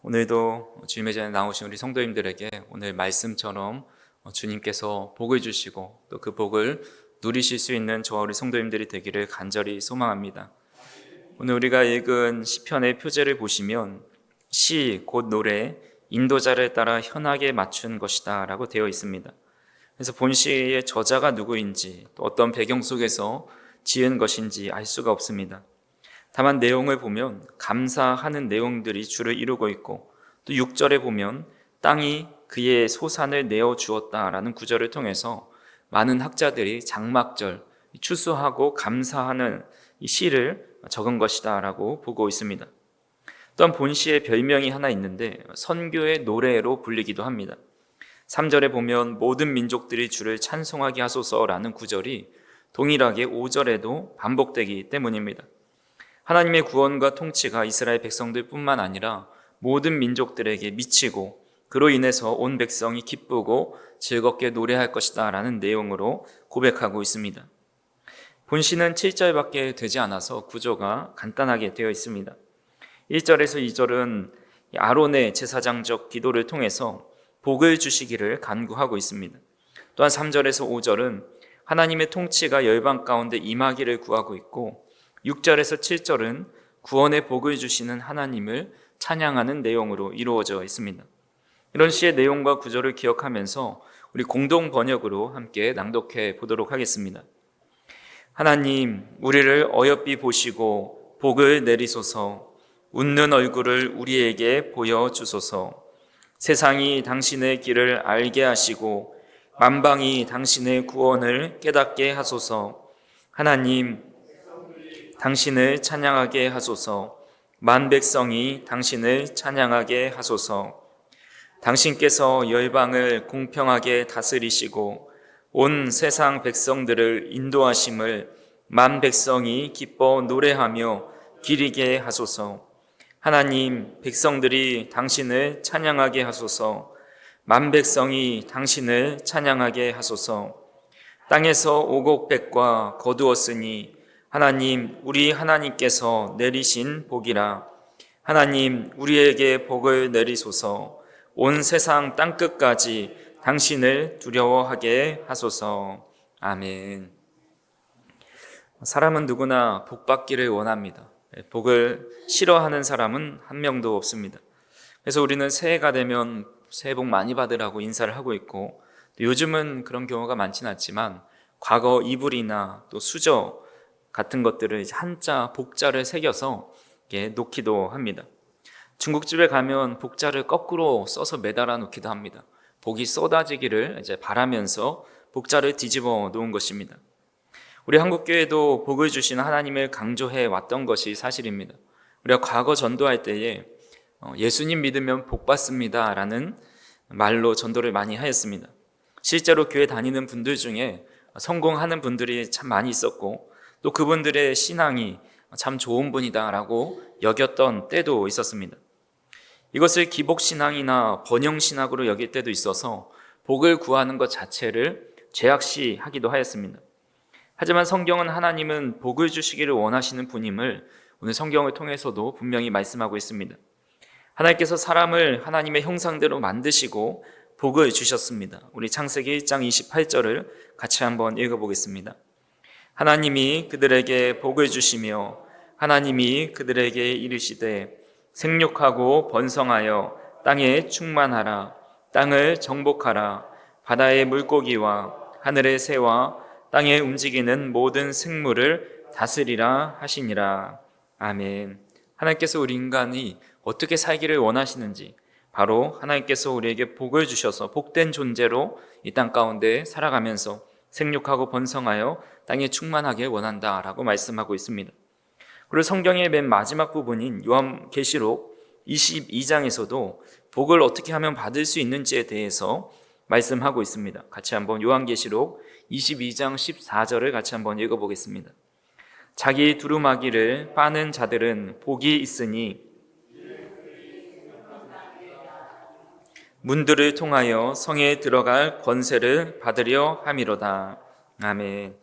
오늘도 주님의 전에 나오신 우리 성도님들에게 오늘 말씀처럼 주님께서 복을 주시고 또 그 복을 누리실 수 있는 저와 우리 성도님들이 되기를 간절히 소망합니다. 오늘 우리가 읽은 시편의 표제를 보시면 시, 곧 노래, 인도자를 따라 현악에 맞춘 것이다 라고 되어 있습니다. 그래서 본 시의 저자가 누구인지 또 어떤 배경 속에서 지은 것인지 알 수가 없습니다. 다만 내용을 보면 감사하는 내용들이 주를 이루고 있고, 또 6절에 보면 땅이 그의 소산을 내어 주었다라는 구절을 통해서 많은 학자들이 장막절, 추수하고 감사하는 이 시를 적은 것이다 라고 보고 있습니다. 또한 본 시의 별명이 하나 있는데 선교의 노래로 불리기도 합니다. 3절에 보면 모든 민족들이 주를 찬송하게 하소서라는 구절이 동일하게 5절에도 반복되기 때문입니다. 하나님의 구원과 통치가 이스라엘 백성들 뿐만 아니라 모든 민족들에게 미치고 그로 인해서 온 백성이 기쁘고 즐겁게 노래할 것이다 라는 내용으로 고백하고 있습니다. 본시는 7절밖에 되지 않아서 구조가 간단하게 되어 있습니다. 1절에서 2절은 아론의 제사장적 기도를 통해서 복을 주시기를 간구하고 있습니다. 또한 3절에서 5절은 하나님의 통치가 열방 가운데 임하기를 구하고 있고, 6절에서 7절은 구원의 복을 주시는 하나님을 찬양하는 내용으로 이루어져 있습니다. 이런 시의 내용과 구조를 기억하면서 우리 공동 번역으로 함께 낭독해 보도록 하겠습니다. 하나님, 우리를 어여삐 보시고 복을 내리소서. 웃는 얼굴을 우리에게 보여주소서. 세상이 당신의 길을 알게 하시고 만방이 당신의 구원을 깨닫게 하소서. 하나님, 당신을 찬양하게 하소서. 만 백성이 당신을 찬양하게 하소서. 당신께서 열방을 공평하게 다스리시고 온 세상 백성들을 인도하심을 만 백성이 기뻐 노래하며 기리게 하소서. 하나님, 백성들이 당신을 찬양하게 하소서. 만 백성이 당신을 찬양하게 하소서. 땅에서 오곡백과 거두었으니 하나님, 우리 하나님께서 내리신 복이라. 하나님, 우리에게 복을 내리소서. 온 세상 땅끝까지 당신을 두려워하게 하소서. 아멘. 사람은 누구나 복 받기를 원합니다. 복을 싫어하는 사람은 한 명도 없습니다. 그래서 우리는 새해가 되면 새해 복 많이 받으라고 인사를 하고 있고, 요즘은 그런 경우가 많지는 않지만 과거 이불이나 또 수저 같은 것들을 한자, 복자를 새겨서 놓기도 합니다. 중국집에 가면 복자를 거꾸로 써서 매달아 놓기도 합니다. 복이 쏟아지기를 이제 바라면서 복자를 뒤집어 놓은 것입니다. 우리 한국교회도 복을 주시는 하나님을 강조해 왔던 것이 사실입니다. 우리가 과거 전도할 때에 예수님 믿으면 복 받습니다 라는 말로 전도를 많이 하였습니다. 실제로 교회 다니는 분들 중에 성공하는 분들이 참 많이 있었고, 또 그분들의 신앙이 참 좋은 분이다 라고 여겼던 때도 있었습니다. 이것을 기복신앙이나 번영신학으로 여길 때도 있어서 복을 구하는 것 자체를 죄악시하기도 하였습니다. 하지만 성경은 하나님은 복을 주시기를 원하시는 분임을 오늘 성경을 통해서도 분명히 말씀하고 있습니다. 하나님께서 사람을 하나님의 형상대로 만드시고 복을 주셨습니다. 우리 창세기 1장 28절을 같이 한번 읽어보겠습니다. 하나님이 그들에게 복을 주시며 하나님이 그들에게 이르시되 생육하고 번성하여 땅에 충만하라. 땅을 정복하라. 바다의 물고기와 하늘의 새와 땅에 움직이는 모든 생물을 다스리라 하시니라. 아멘. 하나님께서 우리 인간이 어떻게 살기를 원하시는지, 바로 하나님께서 우리에게 복을 주셔서 복된 존재로 이 땅 가운데 살아가면서 생육하고 번성하여 땅에 충만하게 원한다라고 말씀하고 있습니다. 그리고 성경의 맨 마지막 부분인 요한계시록 22장에서도 복을 어떻게 하면 받을 수 있는지에 대해서 말씀하고 있습니다. 같이 한번 요한계시록 22장 14절을 같이 한번 읽어보겠습니다. 자기 두루마기를 빠는 자들은 복이 있으니 문들을 통하여 성에 들어갈 권세를 받으려 함이로다. 아멘.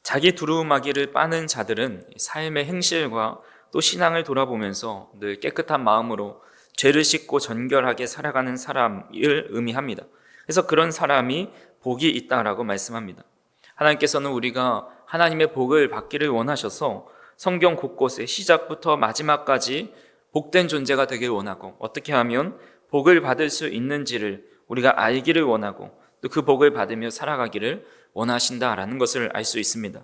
자기 두루마기를 빠는 자들은 삶의 행실과 또 신앙을 돌아보면서 늘 깨끗한 마음으로 죄를 씻고 정결하게 살아가는 사람을 의미합니다. 그래서 그런 사람이 복이 있다라고 말씀합니다. 하나님께서는 우리가 하나님의 복을 받기를 원하셔서 성경 곳곳에 시작부터 마지막까지 복된 존재가 되길 원하고, 어떻게 하면 복을 받을 수 있는지를 우리가 알기를 원하고, 또 그 복을 받으며 살아가기를 원하신다라는 것을 알 수 있습니다.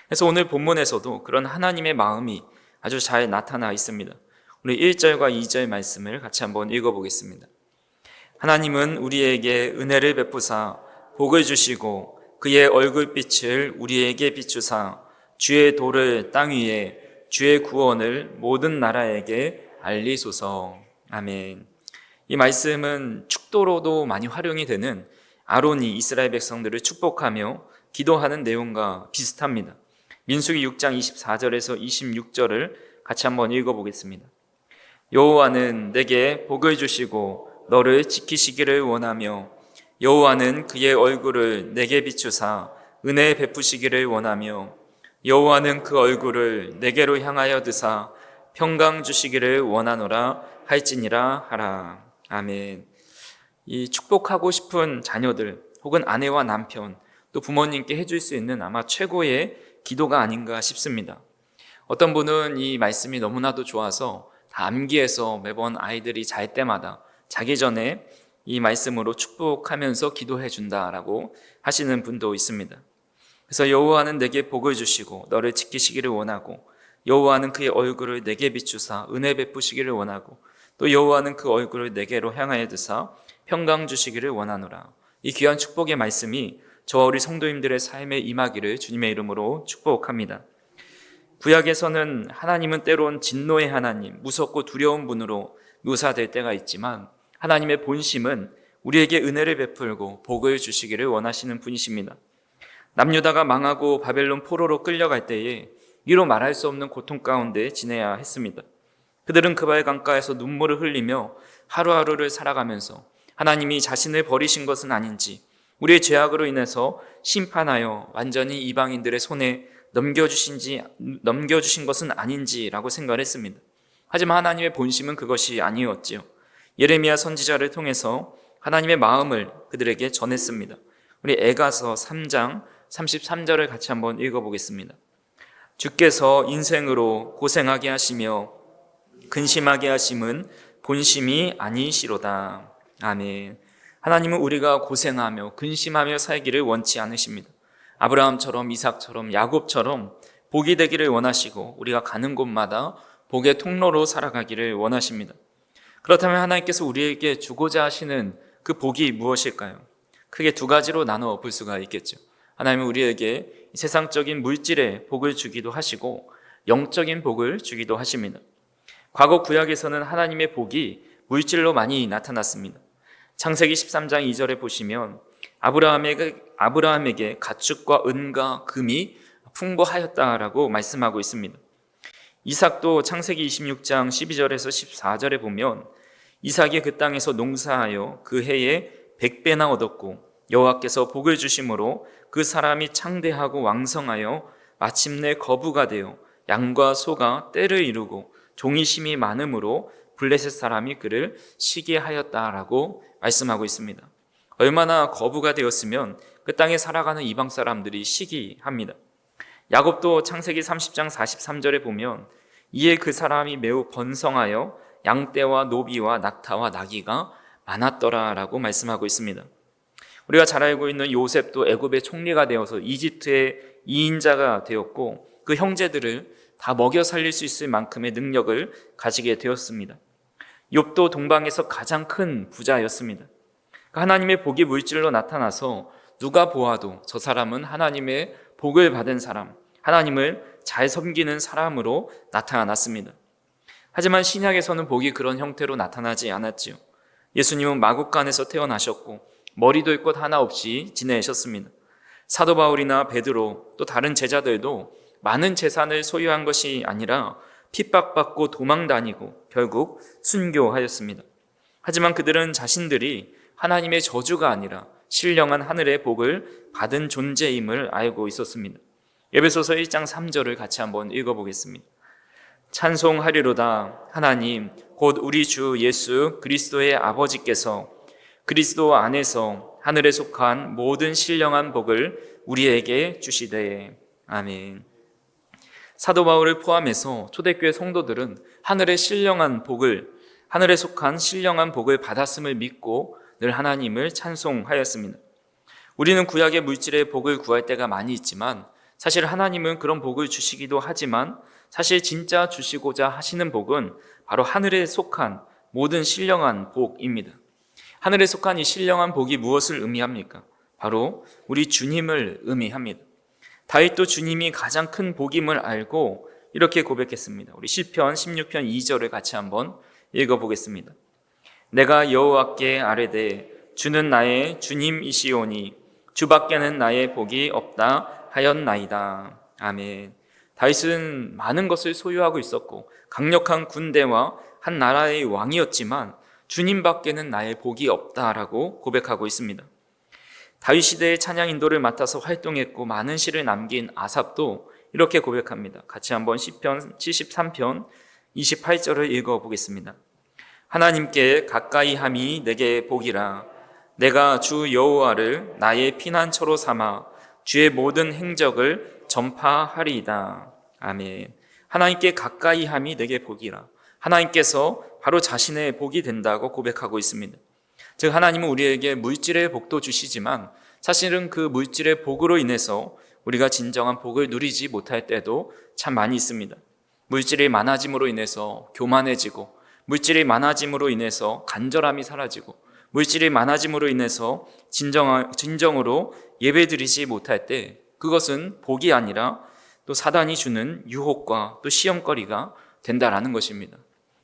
그래서 오늘 본문에서도 그런 하나님의 마음이 아주 잘 나타나 있습니다. 우리 1절과 2절 말씀을 같이 한번 읽어보겠습니다. 하나님은 우리에게 은혜를 베푸사 복을 주시고 그의 얼굴빛을 우리에게 비추사 주의 도를 땅 위에 주의 구원을 모든 나라에게 알리소서. 아멘. 이 말씀은 축도로도 많이 활용이 되는 아론이 이스라엘 백성들을 축복하며 기도하는 내용과 비슷합니다. 민수기 6장 24절에서 26절을 같이 한번 읽어보겠습니다. 여호와는 내게 복을 주시고 너를 지키시기를 원하며 여호와는 그의 얼굴을 내게 비추사 은혜 베푸시기를 원하며 여호와는 그 얼굴을 내게로 향하여 드사 평강 주시기를 원하노라 할지니라 하라. 아멘. 이 축복하고 싶은 자녀들 혹은 아내와 남편 또 부모님께 해줄 수 있는 아마 최고의 기도가 아닌가 싶습니다. 어떤 분은 이 말씀이 너무나도 좋아서 다 암기해서 매번 아이들이 잘 때마다 자기 전에 이 말씀으로 축복하면서 기도해 준다라고 하시는 분도 있습니다. 그래서 여호와는 내게 복을 주시고 너를 지키시기를 원하고 여호와는 그의 얼굴을 내게 비추사 은혜 베푸시기를 원하고 또 여호와는 그 얼굴을 내게로 향하여 드사 평강 주시기를 원하노라. 이 귀한 축복의 말씀이 저와 우리 성도님들의 삶에 임하기를 주님의 이름으로 축복합니다. 구약에서는 하나님은 때론 진노의 하나님, 무섭고 두려운 분으로 묘사될 때가 있지만 하나님의 본심은 우리에게 은혜를 베풀고 복을 주시기를 원하시는 분이십니다. 남유다가 망하고 바벨론 포로로 끌려갈 때에 이로 말할 수 없는 고통 가운데 지내야 했습니다. 그들은 그발 강가에서 눈물을 흘리며 하루하루를 살아가면서 하나님이 자신을 버리신 것은 아닌지, 우리의 죄악으로 인해서 심판하여 완전히 이방인들의 손에 넘겨주신 것은 아닌지라고 생각을 했습니다. 하지만 하나님의 본심은 그것이 아니었지요. 예레미야 선지자를 통해서 하나님의 마음을 그들에게 전했습니다. 우리 에가서 3장 33절을 같이 한번 읽어보겠습니다. 주께서 인생으로 고생하게 하시며 근심하게 하심은 본심이 아니시로다. 아멘. 하나님은 우리가 고생하며 근심하며 살기를 원치 않으십니다. 아브라함처럼 이삭처럼 야곱처럼 복이 되기를 원하시고 우리가 가는 곳마다 복의 통로로 살아가기를 원하십니다. 그렇다면 하나님께서 우리에게 주고자 하시는 그 복이 무엇일까요? 크게 두 가지로 나눠 볼 수가 있겠죠. 하나님은 우리에게 세상적인 물질의 복을 주기도 하시고 영적인 복을 주기도 하십니다. 과거 구약에서는 하나님의 복이 물질로 많이 나타났습니다. 창세기 13장 2절에 보시면 아브라함에게 가축과 은과 금이 풍부하였다라고 말씀하고 있습니다. 이삭도 창세기 26장 12절에서 14절에 보면 이삭이 그 땅에서 농사하여 그 해에 100배나 얻었고 여호와께서 복을 주심으로 그 사람이 창대하고 왕성하여 마침내 거부가 되어 양과 소가 떼를 이루고 종이 심이 많음으로 블레셋 사람이 그를 시기하였다라고 말씀하고 있습니다. 얼마나 거부가 되었으면 그 땅에 살아가는 이방 사람들이 시기합니다. 야곱도 창세기 30장 43절에 보면 이에 그 사람이 매우 번성하여 양떼와 노비와 낙타와 나귀가 많았더라라고 말씀하고 있습니다. 우리가 잘 알고 있는 요셉도 애굽의 총리가 되어서 이집트의 2인자가 되었고 그 형제들을 다 먹여 살릴 수 있을 만큼의 능력을 가지게 되었습니다. 욥도 동방에서 가장 큰 부자였습니다. 하나님의 복이 물질로 나타나서 누가 보아도 저 사람은 하나님의 복을 받은 사람, 하나님을 잘 섬기는 사람으로 나타났습니다. 하지만 신약에서는 복이 그런 형태로 나타나지 않았지요. 예수님은 마국간에서 태어나셨고 머리도 것 하나 없이 지내셨습니다. 사도 바울이나 베드로 또 다른 제자들도 많은 재산을 소유한 것이 아니라 핍박받고 도망다니고 결국 순교하였습니다. 하지만 그들은 자신들이 하나님의 저주가 아니라 신령한 하늘의 복을 받은 존재임을 알고 있었습니다. 에베소서 1장 3절을 같이 한번 읽어보겠습니다. 찬송하리로다. 하나님 곧 우리 주 예수 그리스도의 아버지께서 그리스도 안에서 하늘에 속한 모든 신령한 복을 우리에게 주시되. 아멘. 사도 바울을 포함해서 초대교회 성도들은 하늘에 속한 신령한 복을 받았음을 믿고 늘 하나님을 찬송하였습니다. 우리는 구약의 물질의 복을 구할 때가 많이 있지만 사실 하나님은 그런 복을 주시기도 하지만 사실 진짜 주시고자 하시는 복은 바로 하늘에 속한 모든 신령한 복입니다. 하늘에 속한 이 신령한 복이 무엇을 의미합니까? 바로 우리 주님을 의미합니다. 다윗도 주님이 가장 큰 복임을 알고 이렇게 고백했습니다. 우리 시편 16편 2절을 같이 한번 읽어보겠습니다. 내가 여호와께 아뢰되 주는 나의 주님이시오니 주밖에는 나의 복이 없다 하였나이다. 아멘. 다윗은 많은 것을 소유하고 있었고 강력한 군대와 한 나라의 왕이었지만 주님밖에는 나의 복이 없다라고 고백하고 있습니다. 다윗 시대의 찬양 인도를 맡아서 활동했고 많은 시를 남긴 아삽도 이렇게 고백합니다. 같이 한번 시편 73편 28절을 읽어보겠습니다. 하나님께 가까이 함이 내게 복이라. 내가 주 여호와를 나의 피난처로 삼아 주의 모든 행적을 전파하리이다. 아멘. 하나님께 가까이 함이 내게 복이라. 하나님께서 바로 자신의 복이 된다고 고백하고 있습니다. 즉 하나님은 우리에게 물질의 복도 주시지만 사실은 그 물질의 복으로 인해서 우리가 진정한 복을 누리지 못할 때도 참 많이 있습니다. 물질이 많아짐으로 인해서 교만해지고, 물질이 많아짐으로 인해서 간절함이 사라지고, 물질이 많아짐으로 인해서 진정으로 예배드리지 못할 때 그것은 복이 아니라 또 사단이 주는 유혹과 또 시험거리가 된다라는 것입니다.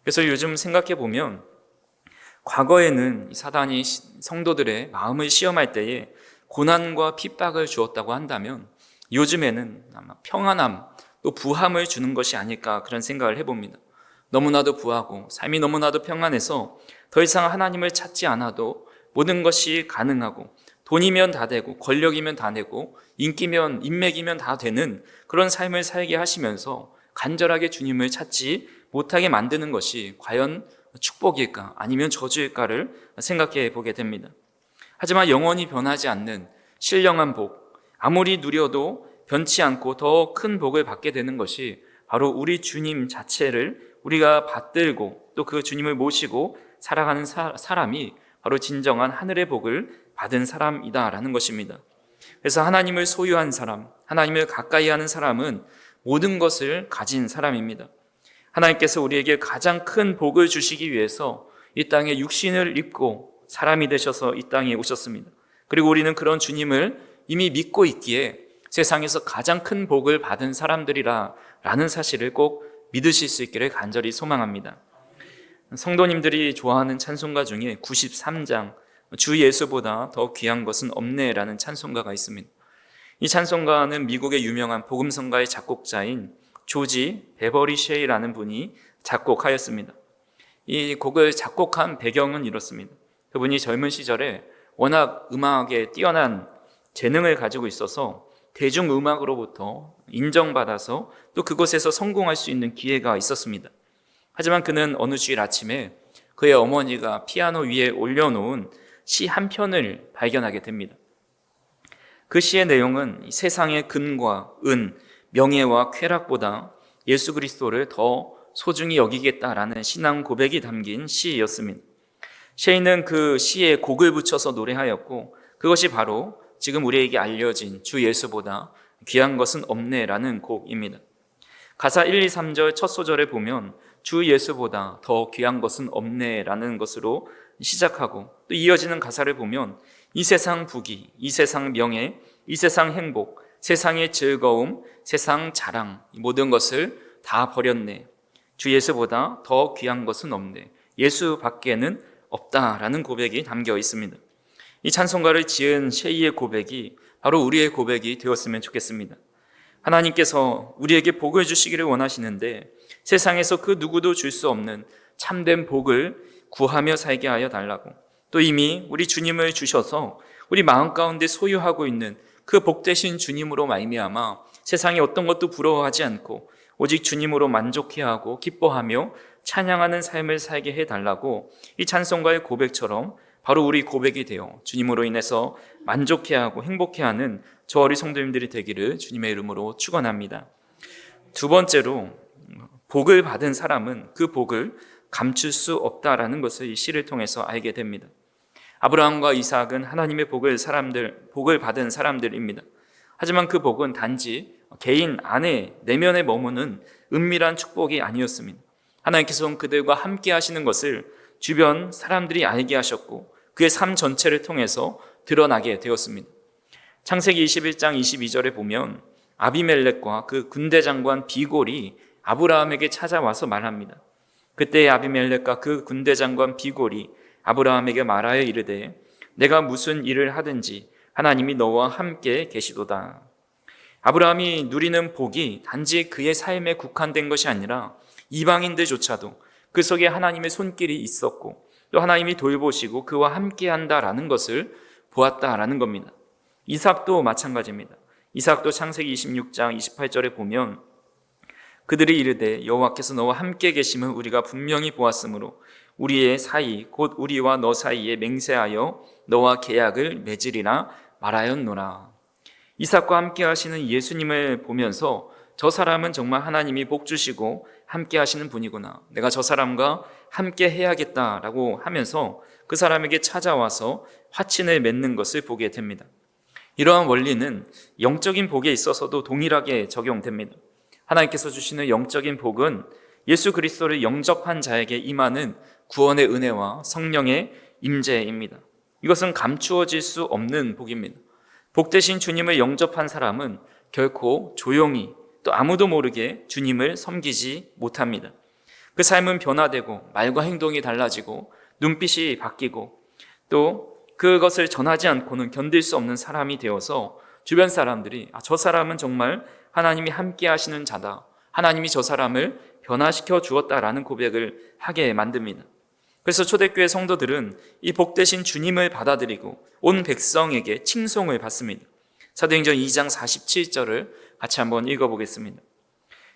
그래서 요즘 생각해 보면 과거에는 사단이 성도들의 마음을 시험할 때에 고난과 핍박을 주었다고 한다면 요즘에는 아마 평안함 또 부함을 주는 것이 아닐까 그런 생각을 해봅니다. 너무나도 부하고 삶이 너무나도 평안해서 더 이상 하나님을 찾지 않아도 모든 것이 가능하고 돈이면 다 되고 권력이면 다 되고 인기면 인맥이면 다 되는 그런 삶을 살게 하시면서 간절하게 주님을 찾지 못하게 만드는 것이 과연 축복일까 아니면 저주일까를 생각해 보게 됩니다. 하지만 영원히 변하지 않는 신령한 복, 아무리 누려도 변치 않고 더 큰 복을 받게 되는 것이 바로 우리 주님 자체를 우리가 받들고 또 그 주님을 모시고 살아가는 사람이 바로 진정한 하늘의 복을 받은 사람이다라는 것입니다. 그래서 하나님을 소유한 사람, 하나님을 가까이 하는 사람은 모든 것을 가진 사람입니다. 하나님께서 우리에게 가장 큰 복을 주시기 위해서 이 땅에 육신을 입고 사람이 되셔서 이 땅에 오셨습니다. 그리고 우리는 그런 주님을 이미 믿고 있기에 세상에서 가장 큰 복을 받은 사람들이라는 사실을 꼭 믿으실 수 있기를 간절히 소망합니다. 성도님들이 좋아하는 찬송가 중에 93장 주 예수보다 더 귀한 것은 없네라는 찬송가가 있습니다. 이 찬송가는 미국의 유명한 복음성가의 작곡자인 조지 베버리 셰이라는 분이 작곡하였습니다. 이 곡을 작곡한 배경은 이렇습니다. 그분이 젊은 시절에 워낙 음악에 뛰어난 재능을 가지고 있어서 대중음악으로부터 인정받아서 또 그곳에서 성공할 수 있는 기회가 있었습니다. 하지만 그는 어느 주일 아침에 그의 어머니가 피아노 위에 올려놓은 시 한 편을 발견하게 됩니다. 그 시의 내용은 세상의 근과 은, 명예와 쾌락보다 예수 그리스도를 더 소중히 여기겠다라는 신앙 고백이 담긴 시였습니다. 셰이는 그 시에 곡을 붙여서 노래하였고 그것이 바로 지금 우리에게 알려진 주 예수보다 귀한 것은 없네라는 곡입니다. 가사 1, 2, 3절 첫 소절에 보면 주 예수보다 더 귀한 것은 없네라는 것으로 시작하고 또 이어지는 가사를 보면 이 세상 부귀, 이 세상 명예, 이 세상 행복, 세상의 즐거움, 세상 자랑 이 모든 것을 다 버렸네. 주 예수보다 더 귀한 것은 없네. 예수 밖에는 없다라는 고백이 담겨 있습니다. 이 찬송가를 지은 셰이의 고백이 바로 우리의 고백이 되었으면 좋겠습니다. 하나님께서 우리에게 복을 주시기를 원하시는데 세상에서 그 누구도 줄 수 없는 참된 복을 구하며 살게 하여 달라고, 또 이미 우리 주님을 주셔서 우리 마음 가운데 소유하고 있는 그 복되신 주님으로 말미암아 세상에 어떤 것도 부러워하지 않고 오직 주님으로 만족해야 하고 기뻐하며 찬양하는 삶을 살게 해달라고 이 찬송가의 고백처럼 바로 우리 고백이 되어 주님으로 인해서 만족해야 하고 행복해하는 저 어린 성도님들이 되기를 주님의 이름으로 축원합니다. 두 번째로 복을 받은 사람은 그 복을 감출 수 없다라는 것을 이 시를 통해서 알게 됩니다. 아브라함과 이삭은 하나님의 복을 받은 사람들입니다. 하지만 그 복은 단지 개인 안에 내면에 머무는 은밀한 축복이 아니었습니다. 하나님께서는 그들과 함께 하시는 것을 주변 사람들이 알게 하셨고 그의 삶 전체를 통해서 드러나게 되었습니다. 창세기 21장 22절에 보면 아비멜렉과 그 군대 장관 비골이 아브라함에게 찾아와서 말합니다. 그때 아비멜렉과 그 군대 장관 비골이 아브라함에게 말하여 이르되 내가 무슨 일을 하든지 하나님이 너와 함께 계시도다. 아브라함이 누리는 복이 단지 그의 삶에 국한된 것이 아니라 이방인들조차도 그 속에 하나님의 손길이 있었고 또 하나님이 돌보시고 그와 함께 한다라는 것을 보았다라는 겁니다. 이삭도 마찬가지입니다. 이삭도 창세기 26장 28절에 보면 그들이 이르되 여호와께서 너와 함께 계심을 우리가 분명히 보았으므로 우리의 사이 곧 우리와 너 사이에 맹세하여 너와 계약을 맺으리라 말하였노라. 이삭과 함께 하시는 예수님을 보면서 저 사람은 정말 하나님이 복 주시고 함께 하시는 분이구나. 내가 저 사람과 함께 해야겠다라고 하면서 그 사람에게 찾아와서 화친을 맺는 것을 보게 됩니다. 이러한 원리는 영적인 복에 있어서도 동일하게 적용됩니다. 하나님께서 주시는 영적인 복은 예수 그리스도를 영접한 자에게 임하는 구원의 은혜와 성령의 임재입니다. 이것은 감추어질 수 없는 복입니다. 복 대신 주님을 영접한 사람은 결코 조용히 또 아무도 모르게 주님을 섬기지 못합니다. 그 삶은 변화되고 말과 행동이 달라지고 눈빛이 바뀌고 또 그것을 전하지 않고는 견딜 수 없는 사람이 되어서 주변 사람들이 저 사람은 정말 하나님이 함께 하시는 자다. 하나님이 저 사람을 변화시켜 주었다라는 고백을 하게 만듭니다. 그래서 초대교회 성도들은 이 복 대신 주님을 받아들이고 온 백성에게 칭송을 받습니다. 사도행전 2장 47절을 같이 한번 읽어보겠습니다.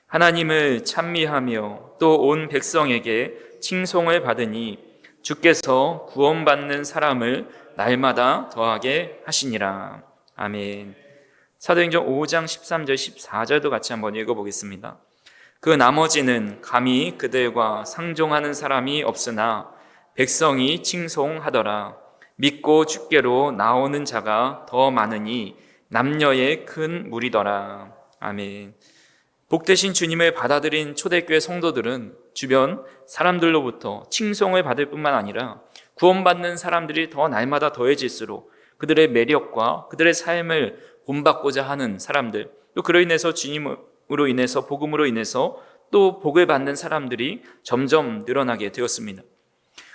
하나님을 찬미하며 또 온 백성에게 칭송을 받으니 주께서 구원받는 사람을 날마다 더하게 하시니라. 아멘. 사도행전 5장 13절 14절도 같이 한번 읽어보겠습니다. 그 나머지는 감히 그들과 상종하는 사람이 없으나 백성이 칭송하더라. 믿고 주께로 나오는 자가 더 많으니 남녀의 큰 무리더라. 아멘. 복 대신 주님을 받아들인 초대교회 성도들은 주변 사람들로부터 칭송을 받을 뿐만 아니라 구원받는 사람들이 더 날마다 더해질수록 그들의 매력과 그들의 삶을 본받고자 하는 사람들, 또 그로 인해서 주님으로 인해서 복음으로 인해서 또 복을 받는 사람들이 점점 늘어나게 되었습니다.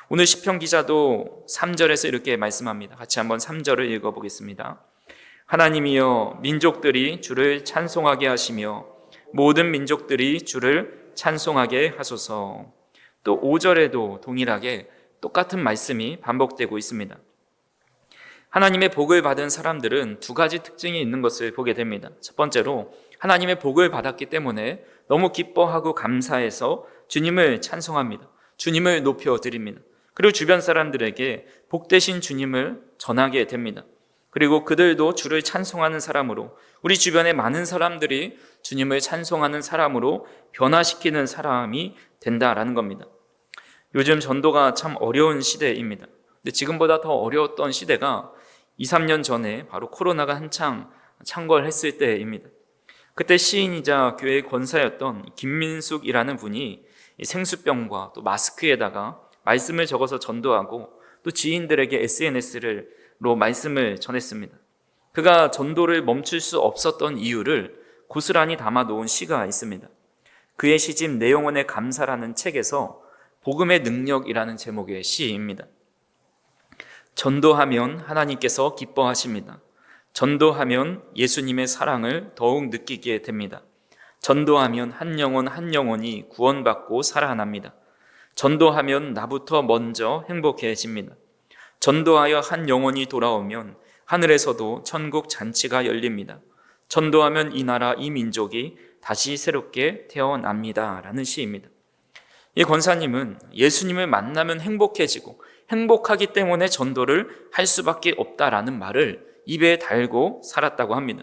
오늘 시편 기자도 3절에서 이렇게 말씀합니다. 같이 한번 3절을 읽어보겠습니다. 하나님이여 민족들이 주를 찬송하게 하시며 모든 민족들이 주를 찬송하게 하소서. 또 5절에도 동일하게 똑같은 말씀이 반복되고 있습니다. 하나님의 복을 받은 사람들은 두 가지 특징이 있는 것을 보게 됩니다. 첫 번째로 하나님의 복을 받았기 때문에 너무 기뻐하고 감사해서 주님을 찬송합니다. 주님을 높여드립니다. 그리고 주변 사람들에게 복 되신 주님을 전하게 됩니다. 그리고 그들도 주를 찬송하는 사람으로 우리 주변의 많은 사람들이 주님을 찬송하는 사람으로 변화시키는 사람이 된다라는 겁니다. 요즘 전도가 참 어려운 시대입니다. 근데 지금보다 더 어려웠던 시대가 2, 3년 전에 바로 코로나가 한창 창궐했을 때입니다. 그때 시인이자 교회의 권사였던 김민숙이라는 분이 생수병과 또 마스크에다가 말씀을 적어서 전도하고 또 지인들에게 SNS로 말씀을 전했습니다. 그가 전도를 멈출 수 없었던 이유를 고스란히 담아놓은 시가 있습니다. 그의 시집 내 영혼의 감사라는 책에서 복음의 능력이라는 제목의 시입니다. 전도하면 하나님께서 기뻐하십니다. 전도하면 예수님의 사랑을 더욱 느끼게 됩니다. 전도하면 한 영혼 한 영혼이 구원받고 살아납니다. 전도하면 나부터 먼저 행복해집니다. 전도하여 한 영혼이 돌아오면 하늘에서도 천국 잔치가 열립니다. 전도하면 이 나라 이 민족이 다시 새롭게 태어납니다. 라는 시입니다. 이 권사님은 예수님을 만나면 행복해지고 행복하기 때문에 전도를 할 수밖에 없다라는 말을 입에 달고 살았다고 합니다.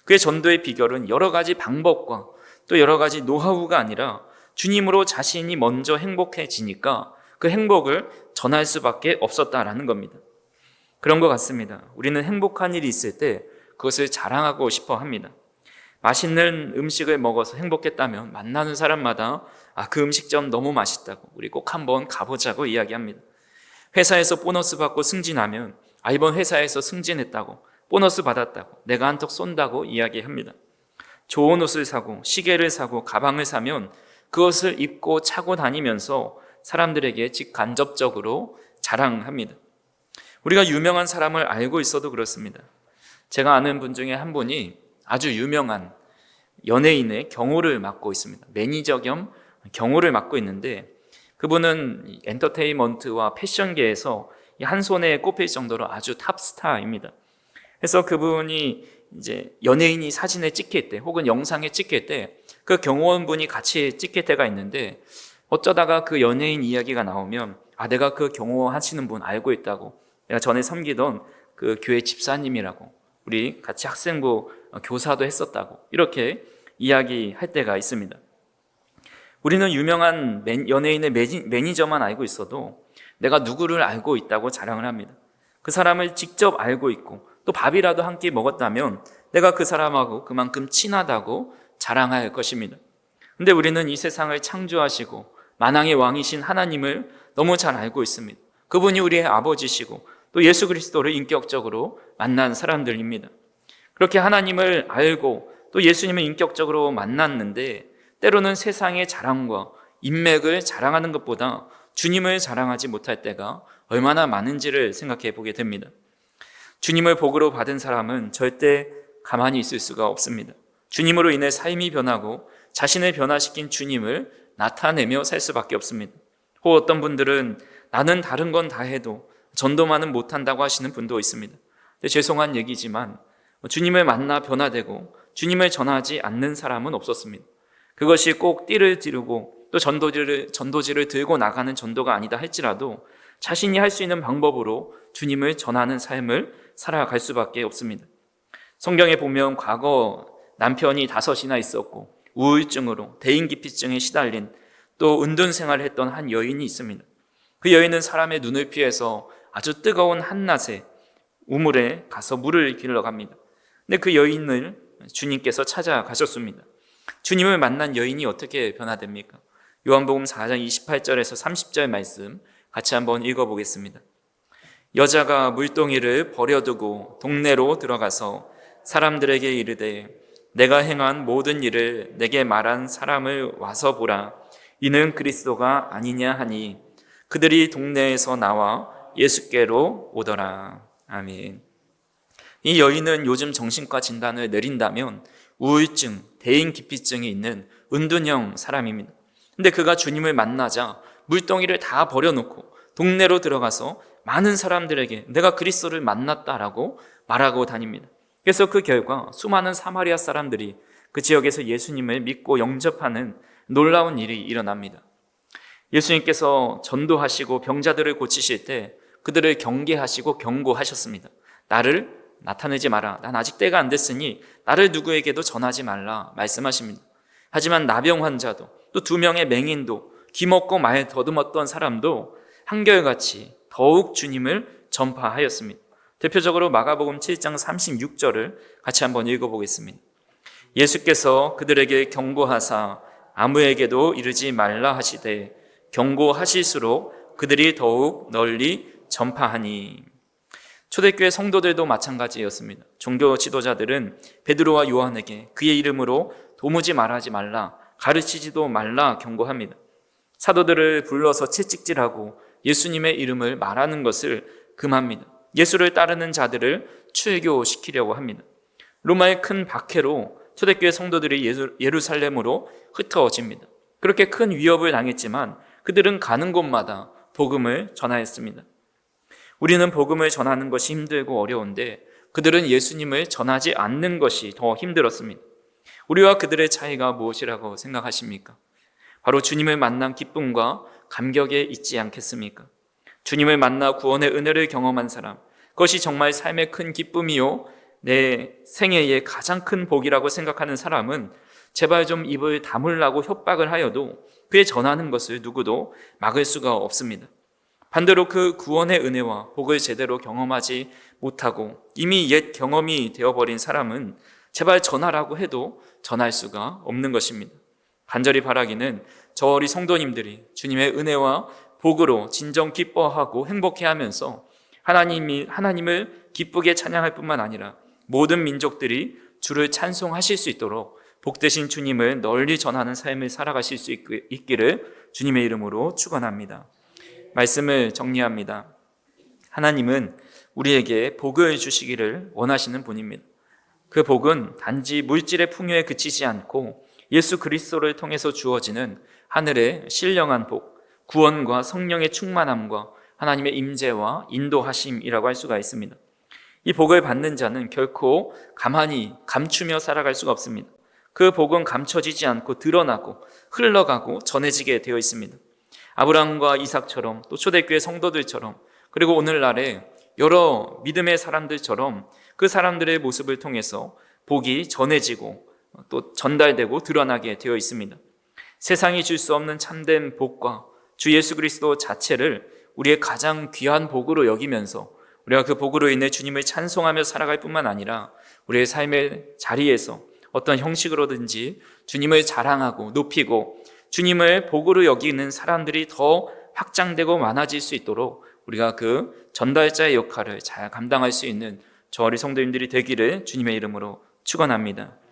그의 전도의 비결은 여러 가지 방법과 또 여러 가지 노하우가 아니라 주님으로 자신이 먼저 행복해지니까 그 행복을 전할 수밖에 없었다라는 겁니다. 그런 것 같습니다. 우리는 행복한 일이 있을 때 그것을 자랑하고 싶어 합니다. 맛있는 음식을 먹어서 행복했다면 만나는 사람마다 그 음식점 너무 맛있다고 우리 꼭 한번 가보자고 이야기합니다. 회사에서 보너스 받고 승진하면 이번 회사에서 승진했다고 보너스 받았다고 내가 한턱 쏜다고 이야기합니다. 좋은 옷을 사고 시계를 사고 가방을 사면 그것을 입고 차고 다니면서 사람들에게 직간접적으로 자랑합니다. 우리가 유명한 사람을 알고 있어도 그렇습니다. 제가 아는 분 중에 한 분이 아주 유명한 연예인의 경호를 맡고 있습니다. 매니저 겸 경호를 맡고 있는데 그분은 엔터테인먼트와 패션계에서 한 손에 꼽힐 정도로 아주 탑스타입니다. 그래서 그분이 이제 연예인이 사진에 찍힐 때 혹은 영상에 찍힐 때 그 경호원분이 같이 찍힐 때가 있는데 어쩌다가 그 연예인 이야기가 나오면 내가 그 경호 하시는 분 알고 있다고, 내가 전에 섬기던 그 교회 집사님이라고, 우리 같이 학생부 교사도 했었다고 이렇게 이야기할 때가 있습니다. 우리는 유명한 연예인의 매니저만 알고 있어도 내가 누구를 알고 있다고 자랑을 합니다. 그 사람을 직접 알고 있고 또 밥이라도 한 끼 먹었다면 내가 그 사람하고 그만큼 친하다고 자랑할 것입니다. 근데 우리는 이 세상을 창조하시고 만왕의 왕이신 하나님을 너무 잘 알고 있습니다. 그분이 우리의 아버지시고 또 예수 그리스도를 인격적으로 만난 사람들입니다. 그렇게 하나님을 알고 또 예수님을 인격적으로 만났는데 때로는 세상의 자랑과 인맥을 자랑하는 것보다 주님을 자랑하지 못할 때가 얼마나 많은지를 생각해 보게 됩니다. 주님을 복으로 받은 사람은 절대 가만히 있을 수가 없습니다. 주님으로 인해 삶이 변하고 자신을 변화시킨 주님을 나타내며 살 수밖에 없습니다. 혹 어떤 분들은 나는 다른 건 다 해도 전도만은 못한다고 하시는 분도 있습니다. 죄송한 얘기지만 주님을 만나 변화되고 주님을 전하지 않는 사람은 없었습니다. 그것이 꼭 띠를 지르고 또 전도지를 들고 나가는 전도가 아니다 할지라도 자신이 할 수 있는 방법으로 주님을 전하는 삶을 살아갈 수밖에 없습니다. 성경에 보면 과거 남편이 5이나 있었고 우울증으로 대인기피증에 시달린 또 은둔 생활을 했던 한 여인이 있습니다. 그 여인은 사람의 눈을 피해서 아주 뜨거운 한낮에 우물에 가서 물을 길러 갑니다. 근데 그 여인을 주님께서 찾아가셨습니다. 주님을 만난 여인이 어떻게 변화됩니까? 요한복음 4장 28절에서 30절 말씀 같이 한번 읽어보겠습니다. 여자가 물동이를 버려두고 동네로 들어가서 사람들에게 이르되 내가 행한 모든 일을 내게 말한 사람을 와서 보라. 이는 그리스도가 아니냐 하니 그들이 동네에서 나와 예수께로 오더라. 아멘. 이 여인은 요즘 정신과 진단을 내린다면 우울증, 대인기피증이 있는 은둔형 사람입니다. 근데 그가 주님을 만나자 물동이를 다 버려놓고 동네로 들어가서 많은 사람들에게 내가 그리스도를 만났다라고 말하고 다닙니다. 그래서 그 결과 수많은 사마리아 사람들이 그 지역에서 예수님을 믿고 영접하는 놀라운 일이 일어납니다. 예수님께서 전도하시고 병자들을 고치실 때 그들을 경계하시고 경고하셨습니다. 나를 나타내지 마라. 난 아직 때가 안 됐으니 나를 누구에게도 전하지 말라 말씀하십니다. 하지만 나병 환자도 또 2명의 맹인도 기먹고 말 더듬었던 사람도 한결같이 더욱 주님을 전파하였습니다. 대표적으로 마가복음 7장 36절을 같이 한번 읽어보겠습니다. 예수께서 그들에게 경고하사 아무에게도 이르지 말라 하시되 경고하실수록 그들이 더욱 널리 전파하니. 초대교회 성도들도 마찬가지였습니다. 종교 지도자들은 베드로와 요한에게 그의 이름으로 도무지 말하지 말라, 가르치지도 말라 경고합니다. 사도들을 불러서 채찍질하고 예수님의 이름을 말하는 것을 금합니다. 예수를 따르는 자들을 출교시키려고 합니다. 로마의 큰 박해로 초대교회 성도들이 예루살렘으로 흩어집니다. 그렇게 큰 위협을 당했지만 그들은 가는 곳마다 복음을 전하였습니다. 우리는 복음을 전하는 것이 힘들고 어려운데 그들은 예수님을 전하지 않는 것이 더 힘들었습니다. 우리와 그들의 차이가 무엇이라고 생각하십니까? 바로 주님을 만난 기쁨과 감격에 있지 않겠습니까? 주님을 만나 구원의 은혜를 경험한 사람, 그것이 정말 삶의 큰 기쁨이요 내 생애의 가장 큰 복이라고 생각하는 사람은 제발 좀 입을 다물라고 협박을 하여도 그의 전하는 것을 누구도 막을 수가 없습니다. 반대로 그 구원의 은혜와 복을 제대로 경험하지 못하고 이미 옛 경험이 되어버린 사람은 제발 전하라고 해도 전할 수가 없는 것입니다. 간절히 바라기는 저와 우리 성도님들이 주님의 은혜와 복으로 진정 기뻐하고 행복해하면서 하나님을 기쁘게 찬양할 뿐만 아니라 모든 민족들이 주를 찬송하실 수 있도록 복되신 주님을 널리 전하는 삶을 살아가실 수 있기를 주님의 이름으로 축원합니다. 말씀을 정리합니다. 하나님은 우리에게 복을 주시기를 원하시는 분입니다. 그 복은 단지 물질의 풍요에 그치지 않고 예수 그리스도를 통해서 주어지는 하늘의 신령한 복, 구원과 성령의 충만함과 하나님의 임재와 인도하심이라고 할 수가 있습니다. 이 복을 받는 자는 결코 가만히 감추며 살아갈 수가 없습니다. 그 복은 감춰지지 않고 드러나고 흘러가고 전해지게 되어 있습니다. 아브라함과 이삭처럼 또 초대교회 성도들처럼 그리고 오늘날의 여러 믿음의 사람들처럼 그 사람들의 모습을 통해서 복이 전해지고 또 전달되고 드러나게 되어 있습니다. 세상이 줄 수 없는 참된 복과 주 예수 그리스도 자체를 우리의 가장 귀한 복으로 여기면서 우리가 그 복으로 인해 주님을 찬송하며 살아갈 뿐만 아니라 우리의 삶의 자리에서 어떤 형식으로든지 주님을 자랑하고 높이고 주님을 복으로 여기는 사람들이 더 확장되고 많아질 수 있도록 우리가 그 전달자의 역할을 잘 감당할 수 있는 저와 우리 성도님들이 되기를 주님의 이름으로 축원합니다.